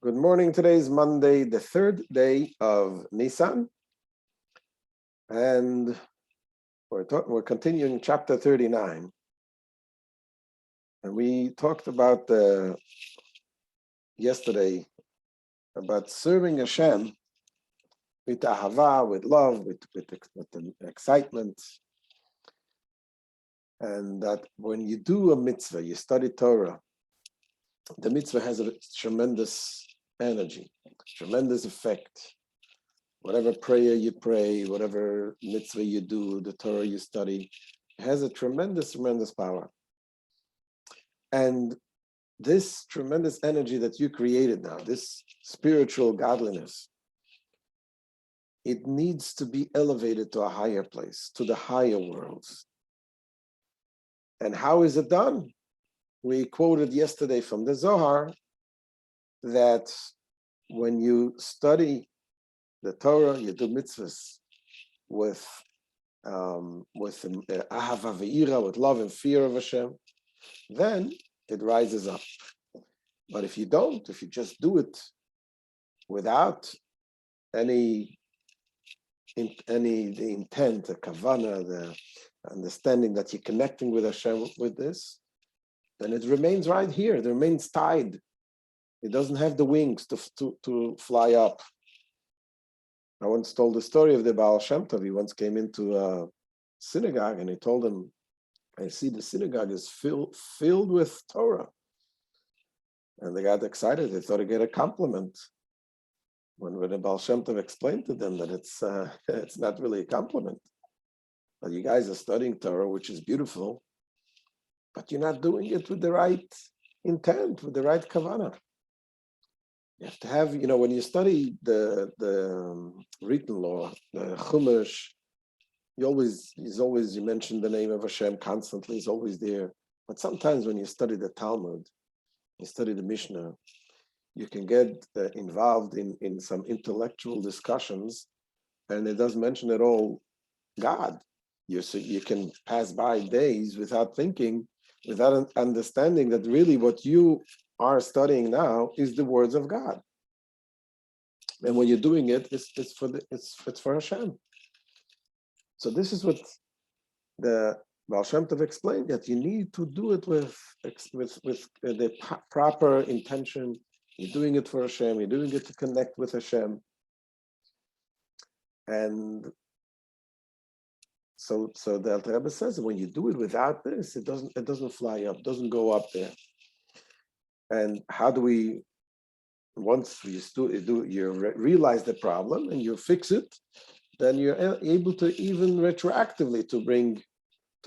Good morning. Today is Monday, the third day of Nisan, and we're continuing chapter 39. And we talked about yesterday about serving Hashem with ahava, with love, with excitement, and that when you do a mitzvah, you study Torah, the mitzvah has a tremendous energy, tremendous effect. Whatever prayer you pray, whatever mitzvah you do, the Torah you study, it has a tremendous, tremendous power. And this tremendous energy that you created now, this spiritual godliness, it needs to be elevated to a higher place, to the higher worlds. And how is it done? We quoted yesterday from the Zohar that when you study the Torah, you do mitzvahs with ahava ve'ira, with love and fear of Hashem, then it rises up. But if you don't, if you just do it without the intent, the kavanah, the understanding that you're connecting with Hashem with this, then it remains right here. It remains tied. It doesn't have the wings to fly up. I once told the story of the Baal Shem Tov. He once came into a synagogue and he told them, I see the synagogue is filled with Torah. And they got excited. They thought he'd get a compliment. When the Baal Shem Tov explained to them that it's not really a compliment. But you guys are studying Torah, which is beautiful, but you're not doing it with the right intent, with the right kavanah. You have to have, when you study the written law, the Chumash, you mention the name of Hashem constantly, he's always there. But sometimes when you study the Talmud, you study the Mishnah, you can get involved in some intellectual discussions, and it doesn't mention at all God. You can pass by days without thinking, without understanding that really what you are studying now is the words of God. And when you're doing it, it's for Hashem. So this is what the Baal Shem Tov explained, that you need to do it with the proper intention. You're doing it for Hashem. You're doing it to connect with Hashem. And so the Alter Rebbe says that when you do it without this, it doesn't fly up, doesn't go up there. And how do we? Once you realize the problem and you fix it, then you're able to even retroactively to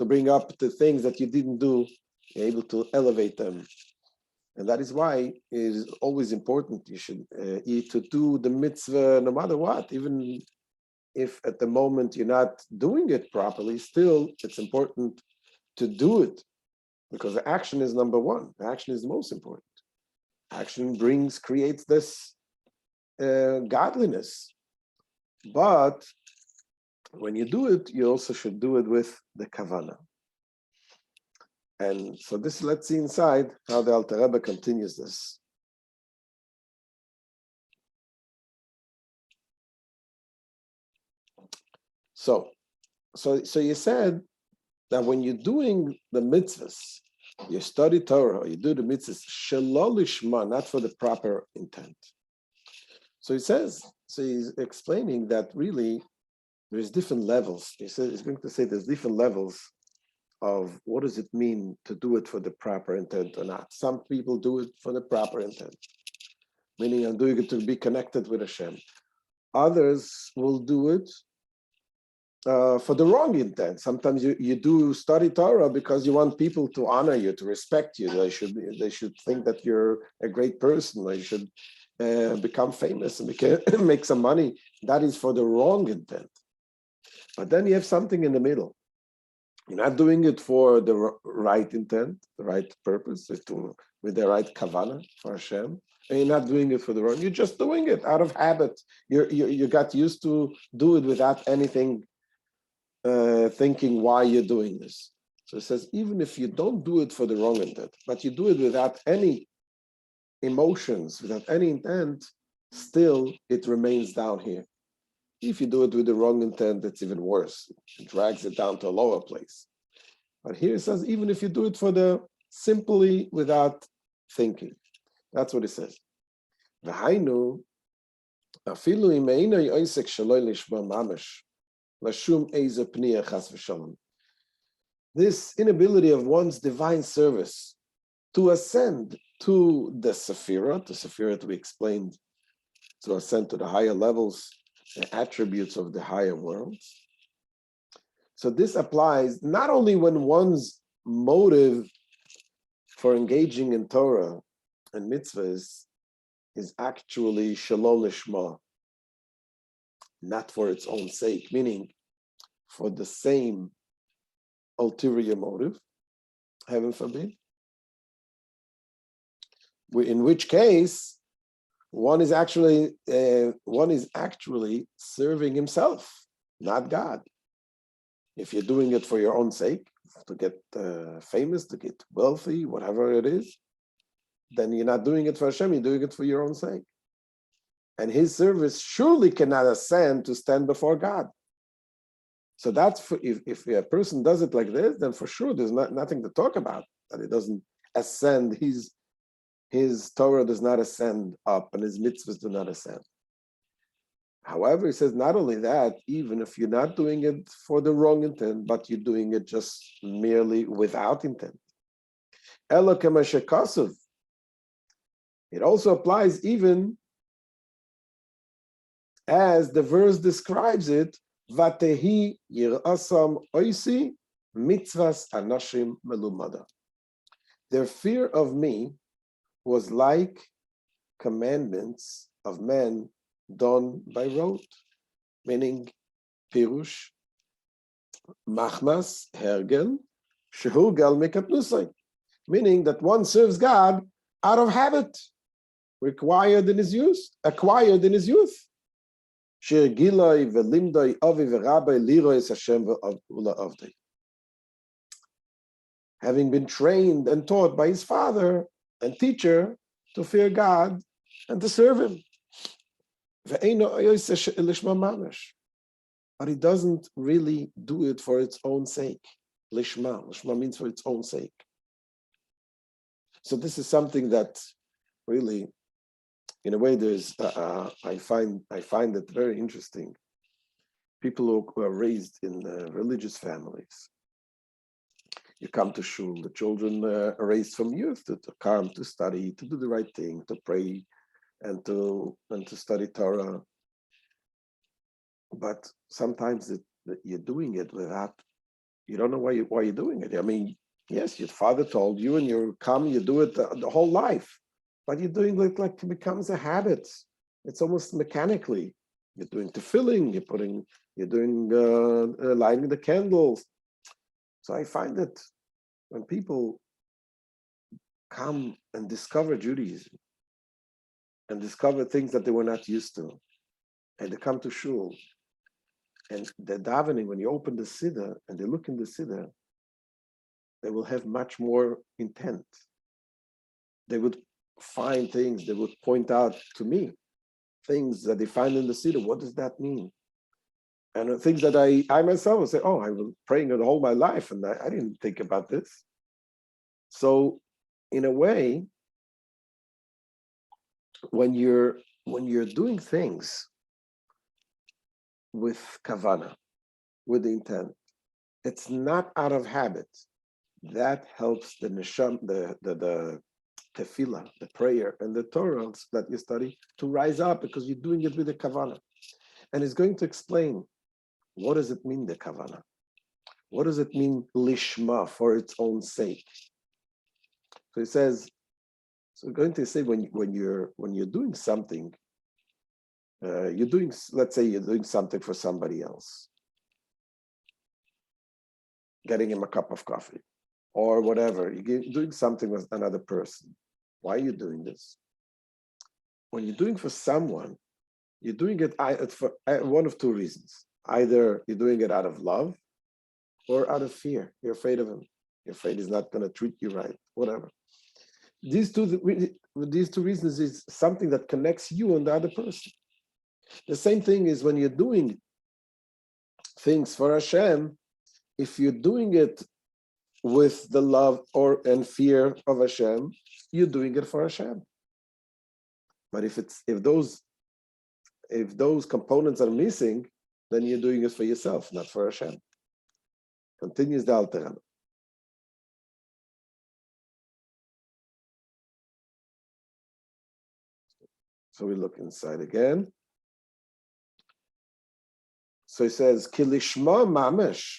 bring up the things that you didn't do. You're able to elevate them, and that is why it is always important. You should to do the mitzvah no matter what, even if at the moment you're not doing it properly. Still, it's important to do it because the action is number one. The action is the most important. Action creates this godliness. But when you do it, you also should do it with the kavanah. And so let's see inside how the Alter Rebbe continues this. So you said that when you're doing the mitzvahs, you study Torah, you do the mitzvahs, shelo lishma, not for the proper intent. So he's explaining that really there's different levels. He's going to say there's different levels of what does it mean to do it for the proper intent or not. Some people do it for the proper intent, meaning I'm doing it to be connected with Hashem. Others will do it for the wrong intent. Sometimes you do study Torah because you want people to honor you, to respect you. They should think that you're a great person. They should become famous and make some money. That is for the wrong intent. But then you have something in the middle. You're not doing it for the right intent, the right purpose, with the right kavanah for Hashem. And you're not doing it for the wrong. You're just doing it out of habit. You got used to do it without anything. Thinking why you're doing this. So it says, even if you don't do it for the wrong intent, but you do it without any emotions, without any intent, still it remains down here. If you do it with the wrong intent, it's even worse. It drags it down to a lower place. But here it says, even if you do it for the simply without thinking. That's what it says. V'hainu, afilu imeina yoisek shaloi lishma mamash, lashum eiza pniya chas v'shalom. This inability of one's divine service to ascend to the Sephirah we explained, to ascend to the higher levels, the attributes of the higher worlds. So this applies not only when one's motive for engaging in Torah and mitzvahs is actually shalom lishma, not for its own sake, meaning for the same ulterior motive, heaven forbid, in which case one is actually serving himself, not God. If you're doing it for your own sake, to get famous, to get wealthy, whatever it is, then you're not doing it for Hashem, you're doing it for your own sake. And his service surely cannot ascend to stand before God. So that's for, if a person does it like this, then for sure there's nothing to talk about, that it doesn't ascend. His Torah does not ascend up and his mitzvahs do not ascend. However, he says not only that, even if you're not doing it for the wrong intent, but you're doing it just merely without intent. Elo kema shekasuv. It also applies even as the verse describes it, Vatehi yirasam oisi mitzvahs anashim melumada. Their fear of me was like commandments of men done by rote, meaning pirush, machmas, hergel, shehu gal mikatnusay, meaning that one serves God out of habit, acquired in his youth. Shirgilai velimdai avi v'rabbi lirois Hashem v'avdei. Having been trained and taught by his father and teacher to fear God and to serve him. But he doesn't really do it for its own sake. Lishma means for its own sake. So this is something that really, in a way, there's I find it very interesting. People who are raised in religious families. You come to shul, the children are raised from youth to come, to study, to do the right thing, to pray, and to study Torah. But sometimes you're doing it without, you don't know why you're doing it. I mean, yes, your father told you and you do it the whole life, but you're doing it like it becomes a habit. It's almost mechanically. You're doing tefillin, you're doing lighting the candles. So I find that when people come and discover Judaism and discover things that they were not used to, and they come to shul, and they're davening, when you open the siddur and they look in the siddur, they will have much more intent. They would find things, they would point out to me things that they find in the siddur. What does that mean? And things that I myself will say, oh, I was praying it all my life and I didn't think about this. So in a way, when you're doing things with kavana, with the intent, it's not out of habit. That helps the nesham, the tefillah, the prayer, and the Torah that you study to rise up because you're doing it with the kavana. And it's going to explain, what does it mean, the kavana? What does it mean, lishma, for its own sake? So it says, so we're going to say when you're doing something, let's say you're doing something for somebody else, getting him a cup of coffee or whatever, you're doing something with another person. Why are you doing this? When you're doing for someone, you're doing it for one of two reasons. Either you're doing it out of love or out of fear. You're afraid of him. You're afraid he's not going to treat you right, whatever. these two reasons is something that connects you and the other person. The same thing is when you're doing things for Hashem, if you're doing it with the love and fear of Hashem, you're doing it for Hashem. But if those components are missing, then you're doing it for yourself, not for Hashem. Continues the Alter Rebbe. So we look inside again. So he says, Kilishma mamesh.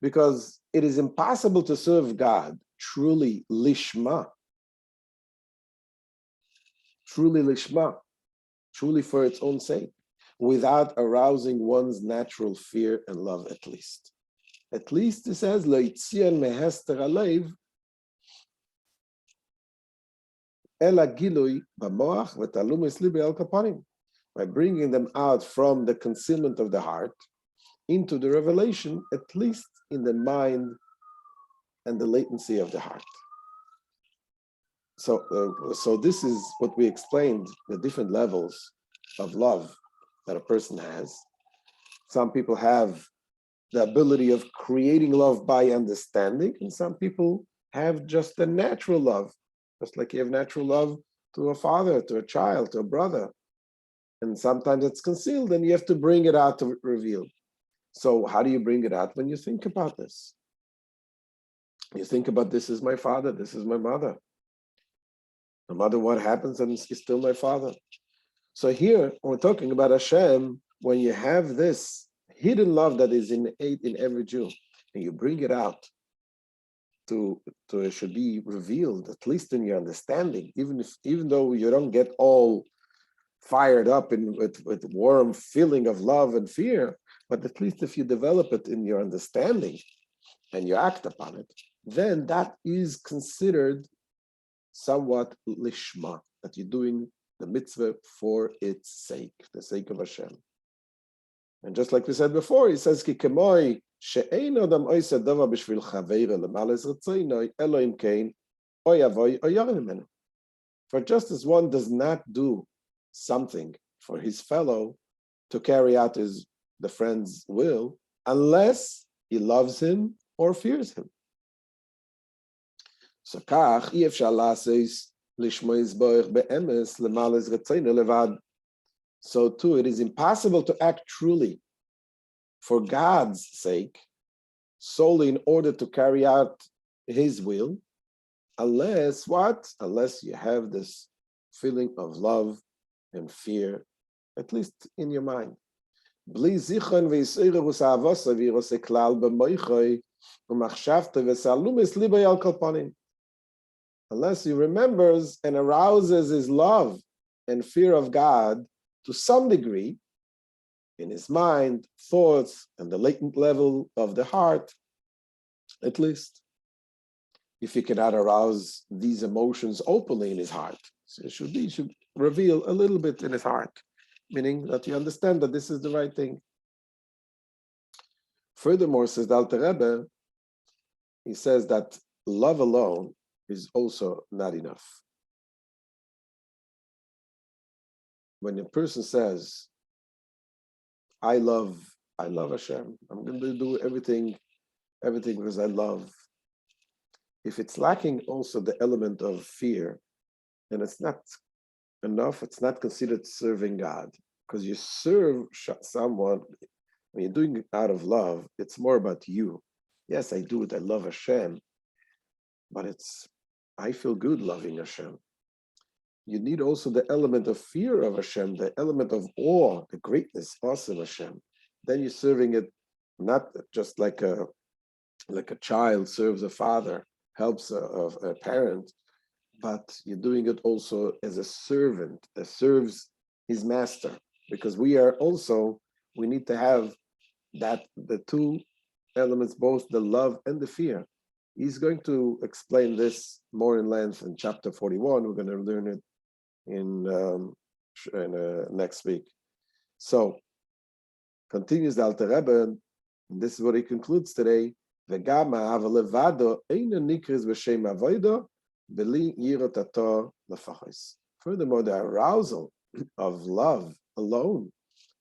Because it is impossible to serve God truly lishma, truly for its own sake, without arousing one's natural fear and love at least. At least, it says, Loitzian mehester alev, ela gilui b'moach v'talumis libi al kapanim, by bringing them out from the concealment of the heart into the revelation, at least in the mind and the latency of the heart. So this is what we explained, the different levels of love that a person has. Some people have the ability of creating love by understanding, and some people have just a natural love, just like you have natural love to a father, to a child, to a brother. And sometimes it's concealed and you have to bring it out to reveal. So how do you bring it out? When you think about this. You think about, this is my father, this is my mother. No matter what happens, and he's still my father. So here, we're talking about Hashem, when you have this hidden love that is in every Jew, and you bring it out to it should be revealed, at least in your understanding, even though you don't get all fired up with warm feeling of love and fear, but at least if you develop it in your understanding and you act upon it, then that is considered somewhat lishma, that you're doing the mitzvah for its sake, the sake of Hashem. And just like we said before, he says, Ki kemoi she'ein adam oiseh davar b'shvil chaveiro l'malas retzainoi elo im kein oy avoy oy yarim mimenu. For just as one does not do something for his fellow to carry out the friend's will, unless he loves him or fears him. So kach efshar la'asos lishmo yisborach be'emes l'malas retzaino levad. So too, it is impossible to act truly for God's sake, solely in order to carry out his will, unless what? Unless you have this feeling of love and fear, at least in your mind. Unless he remembers and arouses his love and fear of God to some degree in his mind, thoughts, and the latent level of the heart, at least. If he cannot arouse these emotions openly in his heart, so it should reveal a little bit in his heart, meaning that you understand that this is the right thing. Furthermore, says the Alter Rebbe, he says that love alone is also not enough. When a person says, I love Hashem, I'm going to do everything because I love. If it's lacking also the element of fear, then it's not enough, it's not considered serving God. Because you serve someone, when you're doing it out of love, it's more about you. Yes, I do it, I love Hashem, but I feel good loving Hashem. You need also the element of fear of Hashem, the element of awe, the greatness, awesome Hashem. Then you're serving it not just like a child serves a father, helps a parent, but you're doing it also as a servant that serves his master. Because we need to have the two elements, both the love and the fear. He's going to explain this more in length in chapter 41. We're going to learn it in next week. So, continues the Alter Rebbe, And this is what he concludes today. Furthermore, the arousal of love alone,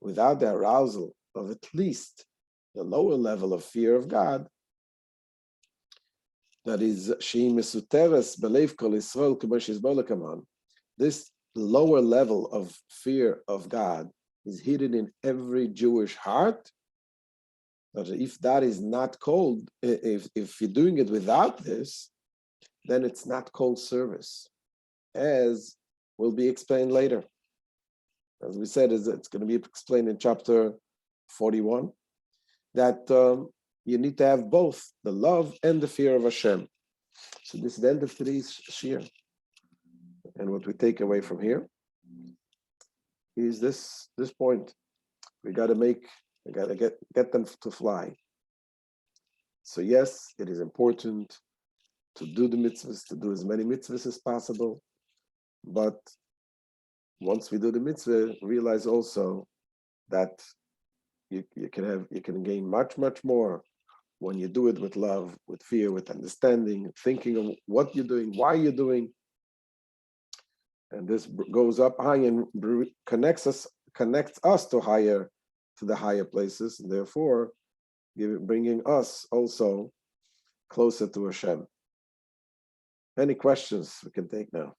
without the arousal of at least the lower level of fear of God, that is, this lower level of fear of God is hidden in every Jewish heart. But if that is not called, if you're doing it without this, then it's not called service, as will be explained later. As we said, it's going to be explained in chapter 41, that you need to have both the love and the fear of Hashem. So this is the end of today's shir. And what we take away from here is this point. We got to get them to fly. So yes, it is important to do the mitzvahs, to do as many mitzvahs as possible. But once we do the mitzvah, realize also that you can gain much, much more when you do it with love, with fear, with understanding, thinking of what you're doing, why you're doing. And this goes up high and connects us to the higher places, and therefore bringing us also closer to Hashem. Any questions we can take now?